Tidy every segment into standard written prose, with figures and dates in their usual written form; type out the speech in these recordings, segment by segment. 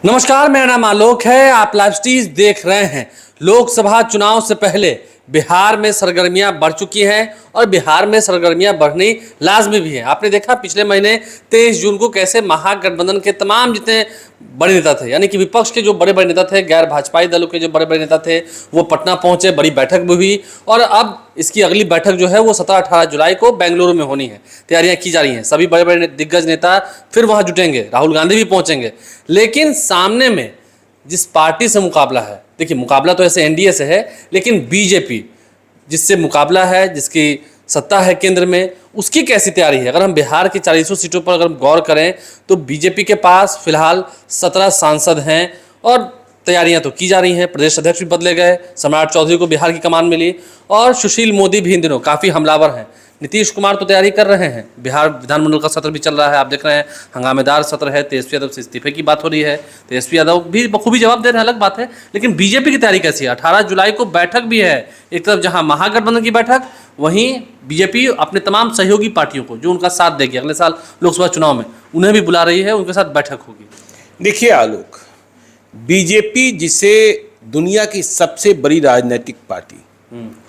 नमस्कार, मेरा नाम आलोक है। आप लाइव स्टीज देख रहे हैं। लोकसभा चुनाव से पहले बिहार में सरगर्मियां बढ़ चुकी हैं और बिहार में सरगर्मियां बढ़नी लाजमी भी है। आपने देखा पिछले महीने 23 जून को कैसे महागठबंधन के तमाम जितने बड़े नेता थे, यानी कि विपक्ष के जो बड़े बड़े नेता थे, गैर भाजपाई दलों के जो बड़े बड़े नेता थे, वो पटना पहुंचे, बड़ी बैठक भी हुई और अब इसकी अगली बैठक जो है वो 17-18 जुलाई को बेंगलुरु में होनी है। तैयारियां की जा रही हैं। सभी बड़े बड़े दिग्गज नेता फिर वहां जुटेंगे, राहुल गांधी भी पहुंचेंगे। लेकिन सामने में जिस पार्टी से मुकाबला है, देखिए मुकाबला तो ऐसे एनडीए से है, लेकिन बीजेपी जिससे मुकाबला है, जिसकी सत्ता है केंद्र में, उसकी कैसी तैयारी है। अगर हम बिहार की 40 सीटों पर अगर गौर करें तो बीजेपी के पास फिलहाल 17 सांसद हैं और तैयारियां तो की जा रही हैं। प्रदेश अध्यक्ष भी बदले गए, सम्राट चौधरी को बिहार की कमान मिली और सुशील मोदी भी इन दिनों काफ़ी हमलावर हैं। नीतीश कुमार तो तैयारी कर रहे हैं। बिहार विधानमंडल का सत्र भी चल रहा है, आप देख रहे हैं, हंगामेदार सत्र है। तेजस्वी यादव से इस्तीफे की बात हो रही है, तेजस्वी यादव भी बखूबी जवाब दे रहे हैं, अलग बात है। लेकिन बीजेपी की तैयारी कैसी है? 18 जुलाई को बैठक भी है। एक तरफ जहां महागठबंधन की बैठक, वहीं बीजेपी अपने तमाम सहयोगी पार्टियों को जो उनका साथ देगी अगले साल लोकसभा चुनाव में, उन्हें भी बुला रही है, उनके साथ बैठक होगी। देखिए आलोक, बीजेपी जिसे दुनिया की सबसे बड़ी राजनीतिक पार्टी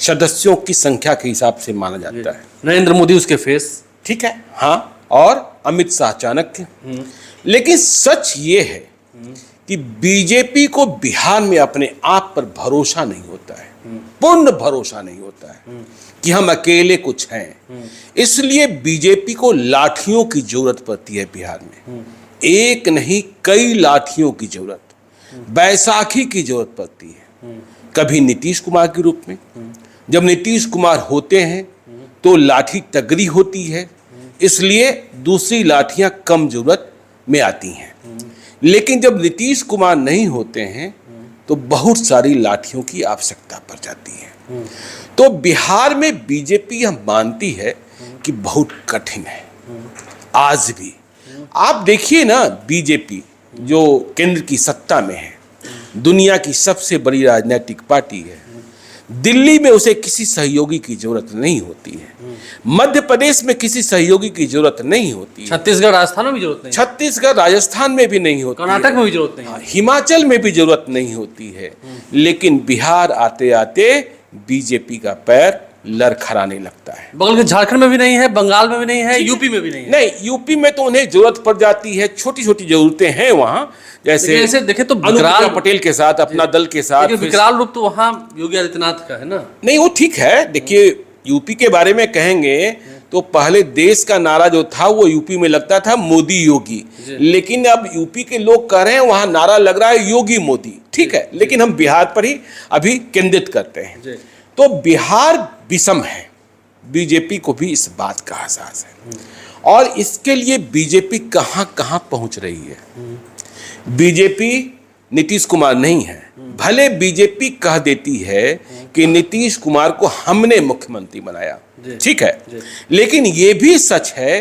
सदस्यों की संख्या के हिसाब से माना जाता है, नरेंद्र मोदी उसके फेस, ठीक है, हाँ, और अमित शाह चाणक्य। लेकिन सच ये है कि बीजेपी को बिहार में अपने आप पर भरोसा नहीं होता है, पूर्ण भरोसा नहीं होता है कि हम अकेले कुछ हैं। इसलिए बीजेपी को लाठियों की जरूरत पड़ती है बिहार में। एक नहीं, कई लाठियों की जरूरत, बैसाखी की जरूरत पड़ती है। कभी नीतीश कुमार के रूप में, जब नीतीश कुमार होते हैं तो लाठी तगड़ी होती है, इसलिए दूसरी लाठियां कम जरूरत में आती हैं। लेकिन जब नीतीश कुमार नहीं होते हैं तो बहुत सारी लाठियों की आवश्यकता पड़ जाती है। तो बिहार में बीजेपी यह मानती है कि बहुत कठिन है। आज भी आप देखिए ना, बीजेपी जो केंद्र की सत्ता में है, दुनिया की सबसे बड़ी राजनीतिक पार्टी है, दिल्ली में उसे किसी सहयोगी की जरूरत नहीं होती है, मध्य प्रदेश में किसी सहयोगी की जरूरत नहीं होती है, छत्तीसगढ़ राजस्थान में भी जरूरत नहीं, छत्तीसगढ़ राजस्थान में भी नहीं होती, कर्नाटक में भी जरूरत नहीं, हिमाचल में भी जरूरत नहीं होती है। लेकिन बिहार आते आते बीजेपी का पैर लड़खड़ाने लगता है। बगल के झारखंड में भी नहीं है, बंगाल में भी नहीं है, यूपी में भी नहीं है। नहीं, यूपी में तो उन्हें जरूरत पड़ जाती है, छोटी छोटी जरूरतें हैं वहां, जैसे देखे तो अनुप्रिया पटेल के साथ, अपना दल के साथ। विकराल रूप तो वहां योगी आदित्यनाथ का है ना। नहीं, वो ठीक है। देखिए, यूपी के बारे में कहेंगे तो पहले देश का नारा जो था वो यूपी में लगता था मोदी योगी, लेकिन अब यूपी के लोग कह रहे हैं वहां नारा लग रहा है योगी मोदी, ठीक है। लेकिन हम बिहार पर ही अभी केंद्रित करते हैं। तो बिहार विषम है, बीजेपी को भी इस बात का एहसास है और इसके लिए बीजेपी कहां कहां पहुंच रही है। बीजेपी नीतीश कुमार नहीं है, भले बीजेपी कह देती है कि नीतीश कुमार को हमने मुख्यमंत्री बनाया, ठीक है, लेकिन यह भी सच है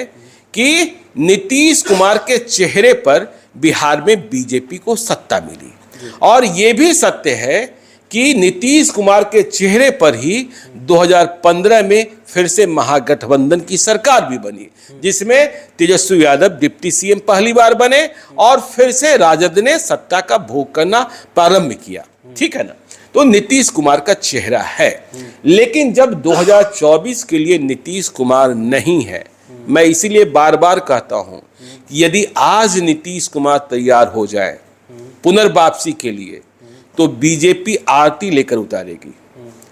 कि नीतीश कुमार के चेहरे पर बिहार में बीजेपी को सत्ता मिली और यह भी सत्य है कि नीतीश कुमार के चेहरे पर ही 2015 में फिर से महागठबंधन की सरकार भी बनी, जिसमें तेजस्वी यादव डिप्टी सीएम पहली बार बने और फिर से राजद ने सत्ता का भोग करना प्रारंभ किया, ठीक है ना। तो नीतीश कुमार का चेहरा है। लेकिन जब 2024 के लिए नीतीश कुमार नहीं है, मैं इसीलिए बार बार कहता हूं कि यदि आज नीतीश कुमार तैयार हो जाए पुनर्वापसी के लिए तो बीजेपी आरती लेकर उतारेगी,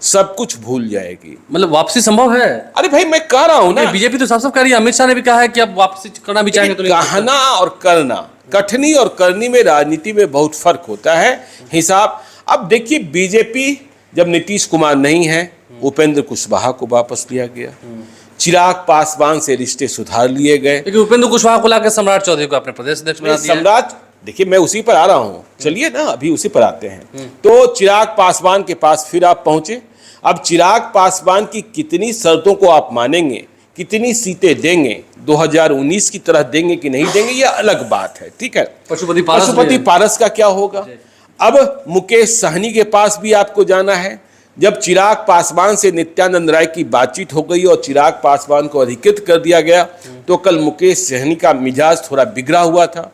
सब कुछ भूल जाएगी। मतलब वापसी संभव है? अरे भाई, मैं कह रहा हूं ना, बीजेपी तो साफ साफ कह रही है। अमित शाह ने भी कहा है कि अब वापसी करना भी चाहेंगे तो कहना और करना, कठनी और करनी में राजनीति में बहुत फर्क होता है हिसाब। अब देखिए, बीजेपी जब नीतीश कुमार नहीं है, उपेंद्र कुशवाहा को वापस लिया गया, चिराग पासवान से रिश्ते सुधार लिए गए। लेकिन उपेंद्र कुशवाहा को लाकर सम्राट चौधरी को अपने प्रदेश अध्यक्ष बना दिया। सम्राट, देखिए मैं उसी पर आ रहा हूं, चलिए ना अभी उसी पर आते हैं। तो चिराग पासवान के पास फिर आप पहुंचे। अब चिराग पासवान की कितनी शर्तों को आप मानेंगे, कितनी सीटें देंगे, 2019 की तरह देंगे कि नहीं देंगे, यह अलग बात है, ठीक है। पशुपति पारस का क्या होगा? अब मुकेश सहनी के पास भी आपको जाना है। जब चिराग पासवान से नित्यानंद राय की बातचीत हो गई और चिराग पासवान को अधिकृत कर दिया गया तो कल मुकेश सहनी का मिजाज थोड़ा बिगड़ा हुआ था,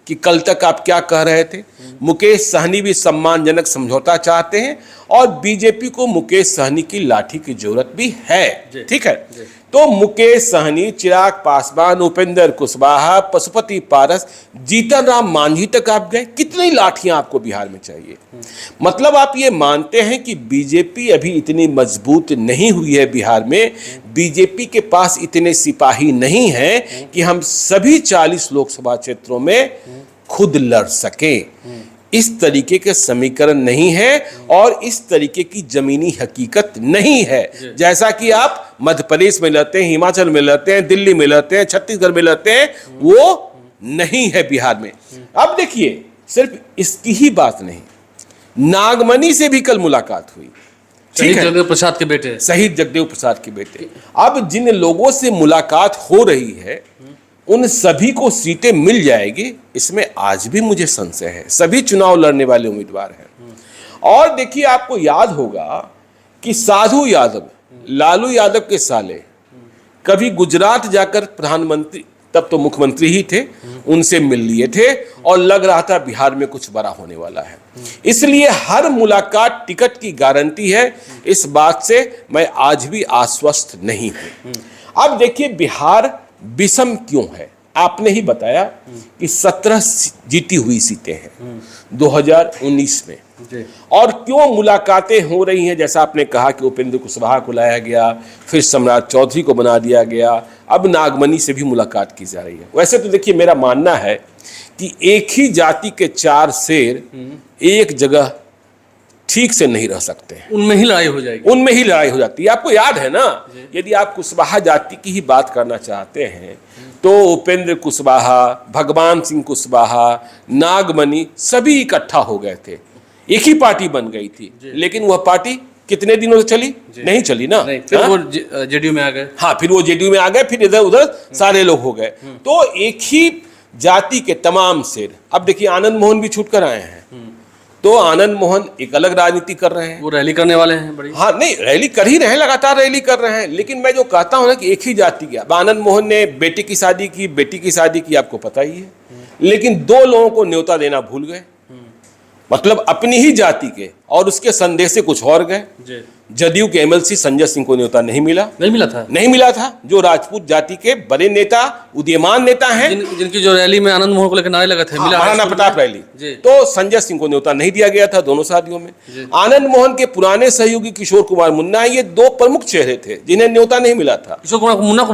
कि कल तक आप क्या कह रहे थे। मुकेश सहनी भी सम्मानजनक समझौता चाहते हैं और बीजेपी को मुकेश सहनी की लाठी की जरूरत भी है। ठीक है, तो मुकेश सहनी, चिराग पासवान, उपेंद्र कुशवाहा, पशुपति पारस, जीतन राम मांझी तक आप गए। कितनी लाठियां आपको बिहार में चाहिए? मतलब आप ये मानते हैं कि बीजेपी अभी इतनी मजबूत नहीं हुई है, बिहार में बीजेपी के पास इतने सिपाही नहीं हैं कि हम सभी 40 लोकसभा क्षेत्रों में खुद लड़ सकें। इस तरीके के समीकरण नहीं है और इस तरीके की जमीनी हकीकत नहीं है। जैसा कि आप मध्य प्रदेश में लड़ते हैं, हिमाचल में लड़ते हैं, दिल्ली में लड़ते हैं, छत्तीसगढ़ में लड़ते हैं, वो नहीं है बिहार में। अब देखिए, सिर्फ इसकी ही बात नहीं, नागमणि से भी कल मुलाकात हुई। शहीद जगदेव प्रसाद के बेटे, शहीद जगदेव प्रसाद के बेटे। अब जिन लोगों से मुलाकात हो रही है उन सभी को सीटें मिल जाएगी, इसमें आज भी मुझे संशय है। सभी चुनाव लड़ने वाले उम्मीदवार हैं। और देखिए, आपको याद होगा कि साधु यादव, लालू यादव के साले, कभी गुजरात जाकर प्रधानमंत्री, तब तो मुख्यमंत्री ही थे, उनसे मिल लिए थे और लग रहा था बिहार में कुछ बड़ा होने वाला है। इसलिए हर मुलाकात टिकट की गारंटी है, इस बात से मैं आज भी आश्वस्त नहीं हूं। अब देखिए, बिहार विषम क्यों है? आपने ही बताया कि 17 जीती हुई सीटें हैं 2019 में, और क्यों मुलाकातें हो रही हैं? जैसा आपने कहा कि उपेंद्र कुशवाहा को लाया गया, फिर सम्राट चौधरी को बना दिया गया, अब नागमणि से भी मुलाकात की जा रही है। वैसे तो देखिए, मेरा मानना है कि एक ही जाति के 4 शेर एक जगह ठीक से नहीं रह सकते हैं, उनमें ही लड़ाई हो जाएगी, उनमें ही लड़ाई हो जाती है। आपको याद है ना, यदि आप कुशवाहा जाति की ही बात करना चाहते हैं तो उपेंद्र कुशवाहा, भगवान सिंह कुशवाहा, नागमणि सभी इकट्ठा हो गए थे, एक ही पार्टी बन गई थी। लेकिन वह पार्टी कितने दिनों से चली? नहीं चली ना। फिर वो जेडीयू में आ गए। हाँ, फिर वो जेडीयू में आ गए, फिर इधर उधर सारे लोग हो गए। तो एक ही जाति के तमाम शेर, अब देखिए आनंद मोहन भी छूट कर आए हैं, तो आनंद मोहन एक अलग राजनीति कर रहे हैं। वो रैली करने वाले हैं बड़ी। हाँ, नहीं, रैली कर ही रहे हैं, लगातार रैली कर रहे हैं। लेकिन मैं जो कहता हूं ना कि एक ही जाति की, अब आनंद मोहन ने बेटे की शादी की, बेटी की शादी की, आपको पता ही है, लेकिन 2 लोगों को न्योता देना भूल गए, मतलब अपनी ही जाति के, और उसके संदेश से कुछ और गए। जदयू के एमएलसी संजय सिंह को न्योता नहीं मिला था, जो राजपूत जाति के बड़े नेता, उदीयमान नेता हैं, जिनकी जो रैली में आनंद मोहन को लेकर नारे लगे थे, महाराणा प्रताप रैली, तो संजय सिंह को न्योता नहीं दिया गया था दोनों शादियों में। आनंद मोहन के पुराने सहयोगी किशोर कुमार मुन्ना, ये 2 प्रमुख चेहरे थे जिन्हें न्योता नहीं मिला था। किशोर कुमार मुन्ना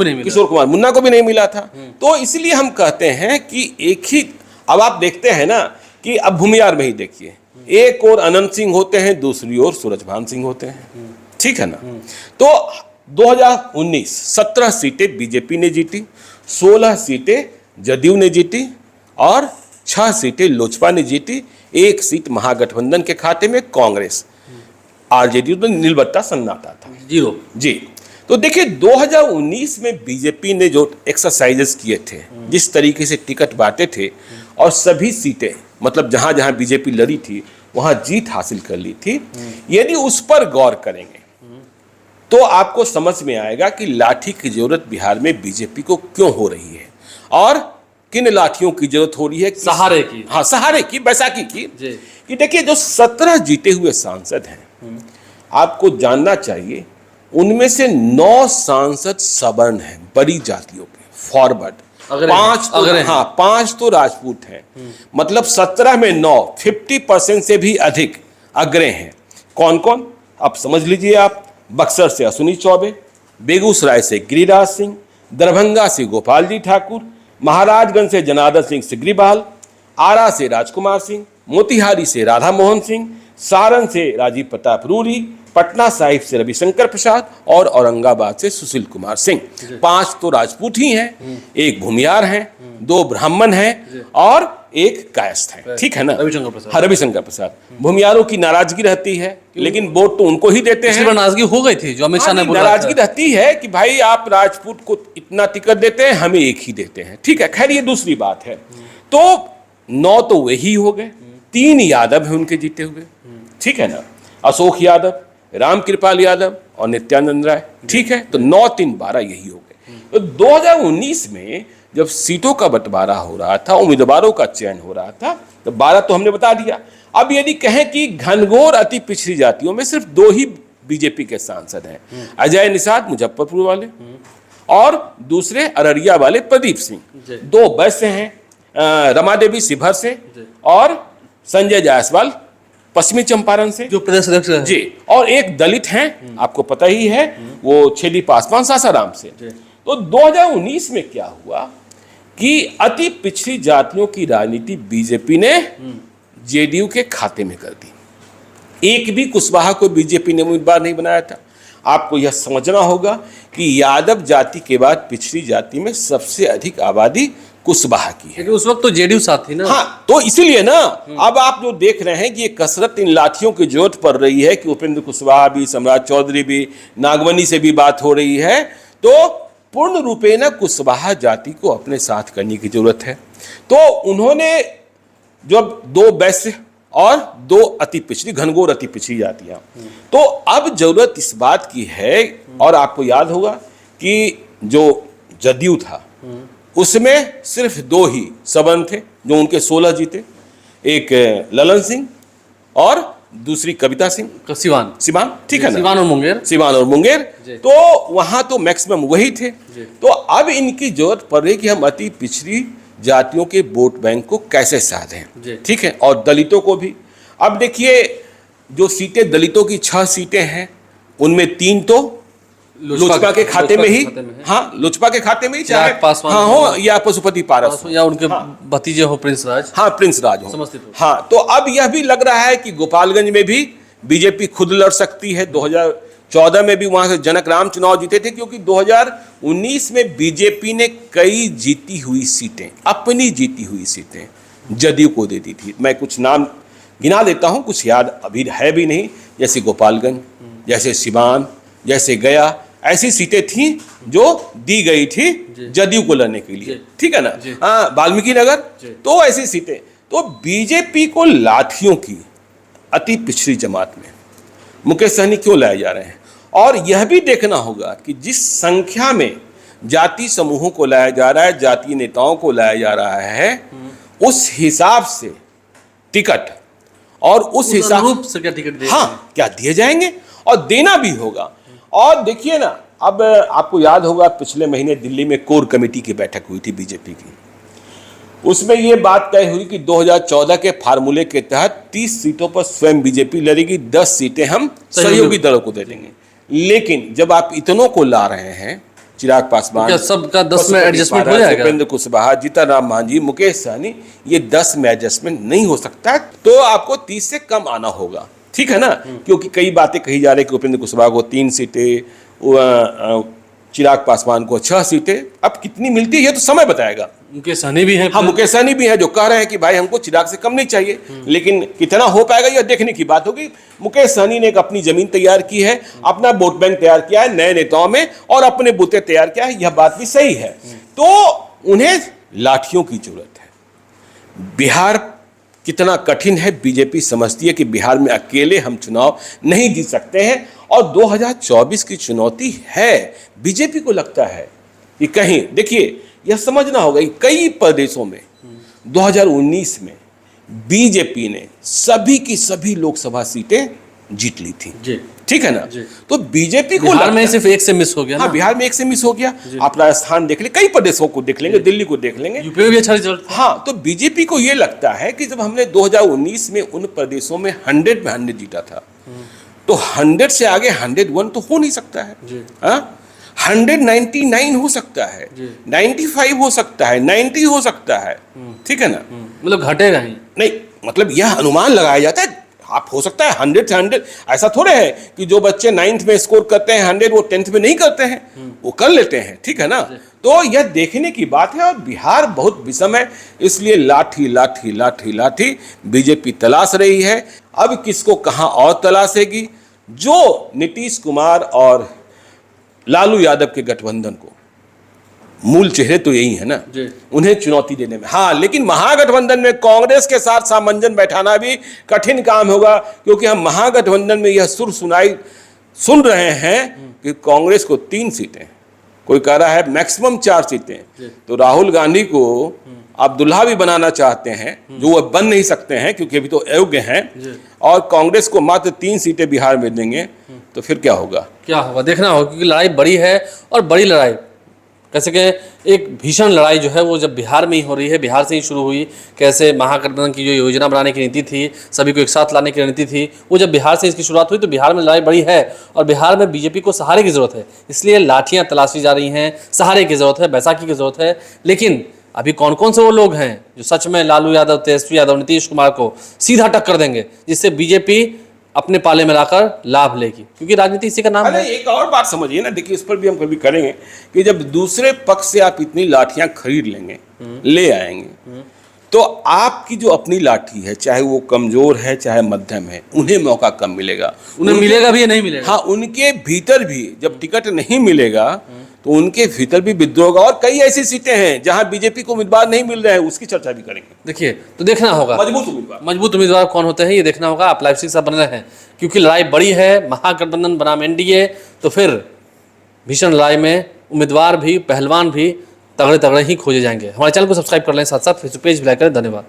को भी नहीं मिला था। तो इसलिए हम कहते हैं कि एक ही, अब आप देखते हैं ना कि अब भूमियार में ही देखिए, एक और अनंत सिंह होते हैं, दूसरी ओर सूरजभान सिंह होते हैं। ठीक है ना। तो 2019 17 सीटें बीजेपी ने जीती, 16 सीटें जदयू ने जीती और 6 सीटें लोजपा ने जीती। 1 सीट महागठबंधन के खाते में, कांग्रेस आरजेडी तो नीलबत्ता सन्नाटा था, 0 जी। तो देखिए, 2019 में बीजेपी ने जो एक्सरसाइजेस किए थे, जिस तरीके से टिकट बांटे थे और सभी सीटें, मतलब जहां जहां बीजेपी लड़ी थी वहां जीत हासिल कर ली थी, यदि उस पर गौर करेंगे तो आपको समझ में आएगा कि लाठी की जरूरत बिहार में बीजेपी को क्यों हो रही है और किन लाठियों की जरूरत हो रही है। सहारे की, हाँ, सहारे की, बैसाखी की। कि देखिए, जो 17 जीते हुए सांसद हैं, आपको जानना चाहिए, उनमें से 9 सांसद सवर्ण हैं, बड़ी जातियों के, फॉरवर्ड। 5 तो राजपूत हैं, मतलब 17 में 9, 50% से भी अधिक अग्रे हैं। कौन कौन? अब समझ लीजिए आप, बक्सर से अश्विनी चौबे, बेगूसराय से गिरिराज सिंह, दरभंगा से गोपाल जी ठाकुर, महाराजगंज से जनार्दन सिंह सिग्रीवाल, आरा से राजकुमार सिंह, मोतिहारी से राधा मोहन सिंह, सारण से राजीव प्रताप रूरी, पटना साहिब से रविशंकर प्रसाद और औरंगाबाद से सुशील कुमार सिंह। 5 तो राजपूत ही हैं, 1 भूमियार हैं, 2 ब्राह्मण हैं और 1 कायस्थ है। ठीक है ना, रविशंकर प्रसाद। भूमियारों की नाराजगी रहती है, लेकिन वोट तो उनको ही देते हैं। नाराजगी हो गई थी, जो अमित शाह ने बोला, नाराजगी रहती है कि भाई आप राजपूत को इतना टिकट देते हैं, हमें 1 ही देते हैं। ठीक है, खैर ये दूसरी बात है। तो 9 तो वही हो गए, 3 यादव हैं उनके जीते हुए। ठीक है ना, अशोक यादव, रामकृपाल यादव और नित्यानंद राय। ठीक है, तो 9, 3, 12 यही हो गए। तो 2019 में जब सीटों का बंटवारा हो रहा था, उम्मीदवारों का चयन हो रहा था, तो 12 तो हमने बता दिया। अब यदि कहें कि घनघोर अति पिछड़ी जातियों में सिर्फ 2 ही बीजेपी के सांसद हैं, अजय निषाद मुजफ्फरपुर वाले और दूसरे अररिया वाले प्रदीप सिंह। 2 वैश्य हैं, रमा देवी शिवहर से और संजय जायसवाल पश्चिमी चंपारण से, जो प्रदेश अध्यक्ष हैं। जी, और एक दलित हैं, आपको पता ही है, वो छेदी पासवान सासाराम से। तो 2019 में क्या हुआ कि अति पिछड़ी जातियों की राजनीति बीजेपी ने जेडीयू के खाते में कर दी। एक भी कुशवाहा को बीजेपी ने उम्मीदवार नहीं बनाया था। आपको यह समझना होगा कि यादव जाति के बाद पिछड़ी जाति में सबसे अधिक आबादी कुशवाहा की है। लेकिन उस वक्त तो जेडीयू साथ थी ना। हाँ, तो इसीलिए ना अब आप जो देख रहे हैं कि ये कसरत इन लाठियों की जरूरत पड़ रही है कि उपेंद्र कुशवाहा भी, सम्राट चौधरी भी, नागवनी से भी बात हो रही है, तो पूर्ण रूपे न कुशवाहा जाति को अपने साथ करने की जरूरत है। तो उन्होंने जब 2 वैश्य और 2 अति पिछड़ी, घनघोर अति पिछड़ी जातियां, तो अब जरूरत इस बात की है, और आपको याद होगा कि जो जदयू था उसमें सिर्फ 2 ही सबन थे जो उनके 16 जीते, एक ललन सिंह और दूसरी कविता सिंह सिवान, ठीक है ना, सिवान और मुंगेर। तो वहां तो मैक्सिमम वही थे। तो अब इनकी जरूरत पड़ रही कि हम अति पिछड़ी जातियों के वोट बैंक को कैसे साधें, ठीक है, और दलितों को भी। अब देखिए, जो सीटें दलितों की 6 सीटें हैं, उनमें 3 तो लोजपा के खाते में ही, हाँ, लोजपा के खाते में ही, चाहे हाँ हो या पशुपति पारस या उनके भतीजे हो प्रिंस राज, हाँ प्रिंस राज हो, हाँ। तो अब यह भी लग रहा है कि गोपालगंज में भी बीजेपी खुद लड़ सकती है। 2014 में भी वहां से जनक राम चुनाव जीते थे, क्योंकि 2019 में बीजेपी ने कई जीती हुई सीटें, अपनी जीती हुई सीटें जदयू को दे दी थी। मैं कुछ नाम गिना देता हूं, कुछ याद अभी है भी नहीं, जैसे गोपालगंज, जैसे सिवान, जैसे गया, ऐसी सीटें थी जो दी गई थी जदयू को लड़ने के लिए, ठीक है ना, हाँ, वाल्मीकि नगर, तो ऐसी सीटें। तो बीजेपी को लाठियों की अति पिछड़ी जमात में मुकेश सहनी क्यों लाए जा रहे हैं, और यह भी देखना होगा कि जिस संख्या में जाति समूहों को लाया जा रहा है, जातीय नेताओं को लाया जा रहा है, उस हिसाब से टिकट और उस हिसाब से क्या टिकट दिए, हाँ, क्या दिए जाएंगे और देना भी होगा। और देखिए ना, अब आपको याद होगा पिछले महीने दिल्ली में कोर कमेटी की बैठक हुई थी बीजेपी की। उसमें यह बात तय हुई कि 2014 के फार्मूले के तहत 30 सीटों पर स्वयं बीजेपी लड़ेगी, 10 सीटें हम सहयोगी दलों को दे देंगे। लेकिन जब आप इतनों को ला रहे हैं, चिराग पासवान, सबका 10 में एडजस्टमेंट हो जाएगा, उपेंद्र कुशवाहा, जीतन राम मांझी, मुकेश सहनी, ये 10 में एडजस्टमेंट नहीं हो सकता, तो आपको 30 से कम आना होगा, ठीक है ना। क्योंकि कई बातें कही जा रही है कि उपेंद्र कुशवाहा को 3 सीटें, चिराग पासवान को 6 सीटें, अब कितनी मिलती है ये तो समय बताएगा। मुकेश सहनी भी है, हाँ, मुकेश सहनी भी है जो कह रहे हैं कि भाई हमको चिराग से कम नहीं चाहिए, लेकिन कितना हो पाएगा यह देखने की बात होगी। मुकेश सहनी ने एक अपनी जमीन तैयार की है, अपना वोट बैंक तैयार किया है नए नेताओं में, और अपने बूते तैयार किया है, यह बात भी सही है। तो उन्हें लाठियों की जरूरत है। बिहार कितना कठिन है, बीजेपी समझती है कि बिहार में अकेले हम चुनाव नहीं जीत सकते हैं, और 2024 की चुनौती है। बीजेपी को लगता है कि कहीं, देखिए यह समझना होगा कि कई प्रदेशों में 2019 में बीजेपी ने सभी की सभी लोकसभा सीटें जीत ली थी, ठीक है ना। तो बीजेपी को बिहार में सिर्फ 1 से मिस हो गया, हाँ, बिहार में 1 से मिस हो गया। आप राजस्थान देख ले, कई प्रदेशों को देख लेंगे, दिल्ली को देख लेंगे, यूपी में भी अच्छा रिजल्ट। हाँ, तो बीजेपी को यह लगता है कि जब हमने 2019 में उन प्रदेशों में 100 में 100 जीता था, तो 100 से आगे 101 तो हो नहीं सकता है, हाँ, 199 हो सकता है, 95 हो सकता है, 90 हो सकता है, ठीक है ना, मतलब घटेगा ही नहीं, मतलब यह अनुमान लगाया जाता है। आप हो सकता है 100 से 100, ऐसा थोड़े है कि जो बच्चे 9th में स्कोर करते हैं 100 वो 10th में नहीं करते हैं, वो कर लेते हैं, ठीक है ना। तो यह देखने की बात है, और बिहार बहुत विषम है, इसलिए लाठी लाठी लाठी लाठी बीजेपी तलाश रही है। अब किसको कहां और तलाशेगी, जो नीतीश कुमार और लालू यादव के गठबंधन को, मूल चेहरे तो यही है ना, उन्हें चुनौती देने में। हाँ, लेकिन महागठबंधन में कांग्रेस के साथ सामंजस्य बैठाना भी कठिन काम होगा, क्योंकि हम महागठबंधन में यह सुर सुन रहे हैं कि कांग्रेस को 3 सीटें कोई कह रहा है मैक्सिमम 4 सीटें। तो राहुल गांधी को आप दुल्हा भी बनाना चाहते हैं, जो वो बन नहीं सकते हैं क्योंकि अभी तो अयोग्य हैं, और कांग्रेस को मात्र 3 सीटें बिहार में देंगे, तो फिर क्या होगा? क्या होगा देखना होगा, क्योंकि लड़ाई बड़ी है। और बड़ी लड़ाई कैसे कि एक भीषण लड़ाई जो है वो जब बिहार में ही हो रही है, बिहार से ही शुरू हुई। कैसे महागठबंधन की जो योजना बनाने की नीति थी, सभी को एक साथ लाने की नीति थी, वो जब बिहार से इसकी शुरुआत हुई तो बिहार में लड़ाई बड़ी है। और बिहार में बीजेपी को सहारे की जरूरत है, इसलिए लाठियां तलाशी जा रही हैं, सहारे की जरूरत है, बैसाखी की जरूरत है। लेकिन अभी कौन कौन से वो लोग हैं जो सच में लालू यादव, तेजस्वी यादव, नीतीश कुमार को सीधा टक्कर देंगे, जिससे बीजेपी अपने पाले में लाकर लाभ लेगी, क्योंकि राजनीति इसी का नाम अरे है। एक और बात समझिए ना, देखिए इस पर भी हम कभी करेंगे कि जब दूसरे पक्ष से आप इतनी लाठियां खरीद लेंगे, ले आएंगे, तो आपकी जो अपनी लाठी है, चाहे वो कमजोर है चाहे मध्यम है, उन्हें मौका कम मिलेगा। उन्हें मिलेगा भी या नहीं मिलेगा? हाँ, उनके भीतर भी जब टिकट नहीं मिलेगा तो उनके भीतर भी विद्रोह होगा। और कई ऐसी सीटें हैं जहां बीजेपी को उम्मीदवार नहीं मिल रहे हैं, उसकी चर्चा भी करेंगे। देखिए, तो देखना होगा मजबूत उम्मीदवार कौन होते हैं, ये देखना होगा। आप लाइव से बन रहे हैं, क्योंकि लड़ाई बड़ी है। महागठबंधन बनाम एनडीए, तो फिर भीषण लड़ाई में उम्मीदवार भी, पहलवान भी तगड़े तगड़े ही खोजे जाएंगे। हमारे चैनल को सब्सक्राइब कर लें, साथ साथ फेसबुक पेज भी लाइक करें। धन्यवाद।